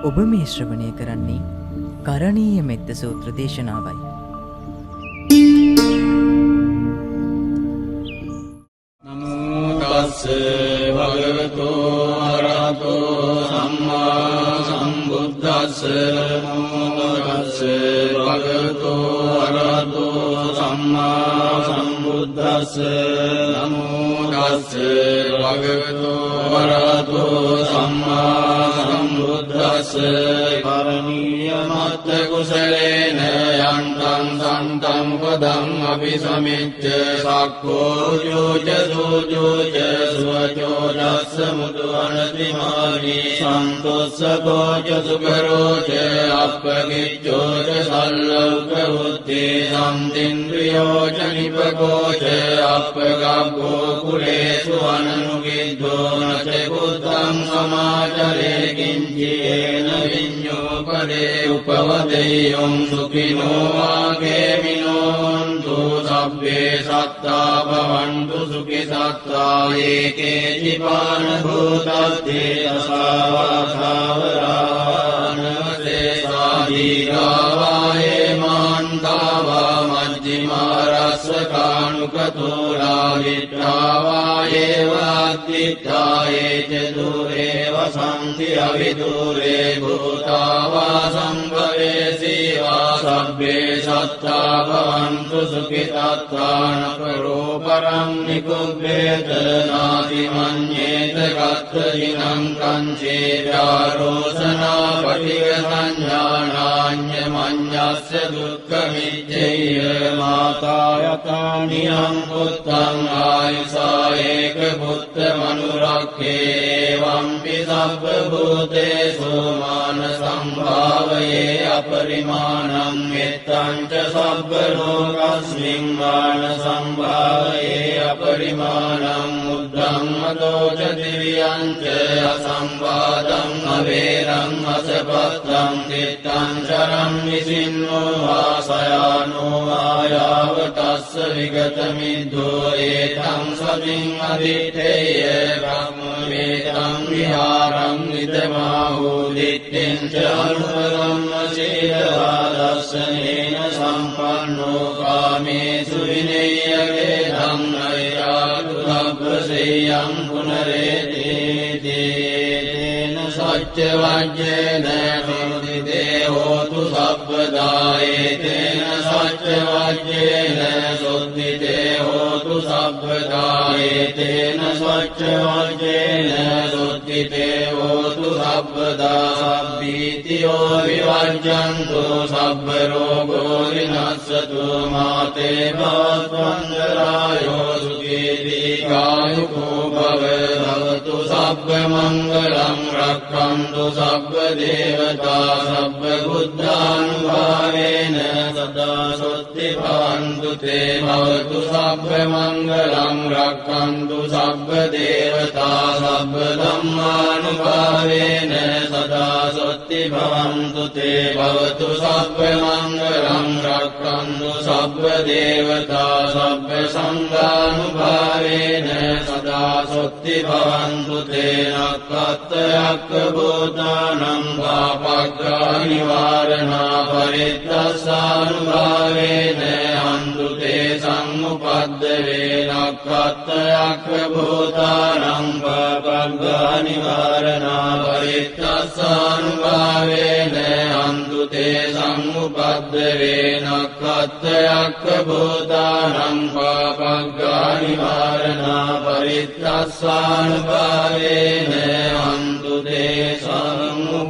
ඔබ මේ ශ්‍රවණය කරන්නේ කරණීය මෙත්ත සූත්‍ර දේශනාවයි. නමෝ තස්ස භගවතු අරහතෝ සම්මා සම්බුද්දස්ස. නමෝ තස්ස භගවතු අරහතෝ සම්මා සම්බුද්දස්ස. නමෝ තස්ස භගවතු අරහතෝ සම්මා සම්බුද්දස්ස. කරණීය මත්ත කුසලේන යන්තං සන්තං පදං අபிසමිච්ඡ සක්ඛෝ යෝච සෝජෝච සුවචෝ දස්ස මුදු අනතිමානි සන්තොස්සකෝච සුකරෝච අප්පකිච්ඡෝච සල්ලෞක උත්තේ සම්තින්ද්‍රියෝච නිපකෝච අප්පගබ්බෝ කුලේසු අනනුගිද්ධෝ නච බුද්ධං සමාචරේ කිංචේන විඤ්ඤෝ පදේ උපවදෙය්‍යං සුඛිනෝ වාගේමිනෝ හන්තු සබ්බේ සත්තා භවන්තු සුඛි සත්තා ඒකේ ජීවාන භූතත්තේ අසාවාධාවරානවසේ සාදීගාවායේ මාන්තාවා මජ්ජිමාරස්සකානුකතෝලා විට්ඨාවායේ වාද්දිට්ඨායේ ච දුරේ වසන්ති අවිදුරේ භූතාවා සම්භවේ සීවා සබ්බේ සත්තා භවන්තු සුඛිතාත්තාන කරෝ පරම් නිකුබ්බේත නාති මඤ්ඤේත කත්තදිනං කංචේ යාරෝසනා පටිග සංඥානාඤ්ඤ මඤ්ඤස්ස දුක්ඛ මිච්ඡේය මාතා යතානියං පුත්තං ආයුසා ඒක පුත්ත මනුරක්ඛේ වම්පි සබ්බ භූතේසු මාන සම්භාවයේ අපරිමාණං මෙත්තං ච සබ්බ ලෝකස්මින් මාන සම්භාවයේ අපරිමාණං උද්ධං මදෝච දිව්‍යං ච අසම්වාදං අවේරං අසපත්තං තිත්තං චරං විසින්නෝ වාසයානෝ ආයාව තස්ස විගත මිද්දෝ ඒතං සතින් අදිත්තේය බ්‍රහ්ම වේදං විහාරං විදමාහෝ දිත්තෙන් ච අනුපරම්ම සීලවාදස්සනේන සම්පන්නෝ කාමේසු විනය්‍යගේ ධම්මයාතු ලබ්බසෙයං පුනරේතේන සච්ච වජ්ජේන සුද්ධිතේ හෝතු සබ්බදායේතේන සච්ච වජ්ජේන සුද්ධිතේ හෝතු සබ්බදායේතේන සච්ච වජ්ජේන සුද්ධිතේ හෝතු සබ්බදා සබ්බීතියෝ විවජ්ජන්තු සබ්බ රෝගෝ විනස්සතු මාතේ භවත්වන්දරායෝ සුඛී දීඝායුකෝ භවතු සබ්බ මංගලං රක්ඛන්තු සබ්බ දේවතා සබ්බ බුද්ධානුභාවේන සදා සොත්ති භවන්තු තේ භවතු සබ්බ මංගලං රක්ඛන්තු සබ්බ දේවතා සබ්බ ධම්මානුභාවේන සදා සොත්ති භවන්තු තේ භවතු සබ්බ මංගලං රක්ඛන්තු සබ්බ දේවතා සබ්බ සංඝානුභාවේන සදා සොත්ති භවන්තු තේ නක්ඛත්තයක්ඛ භූතානං පාපග්ගා නිවාරණා පරිත්තස්සානුභාවේන හන්තු තේ සම්මුපද්දවේ නක්ඛත්තයක්ඛ භූතානං පාපග්ගා නිවාරණා පරිත්තස්සානුභාවේන හන්තු තේ සම්මුපද්දවේ නක්ඛත්තයක්ඛ භූතානං පාපග්ගා නිවාරණා පරිත්තස්සානුභාවේන හන්තු තේ සම්මුපද්දවේ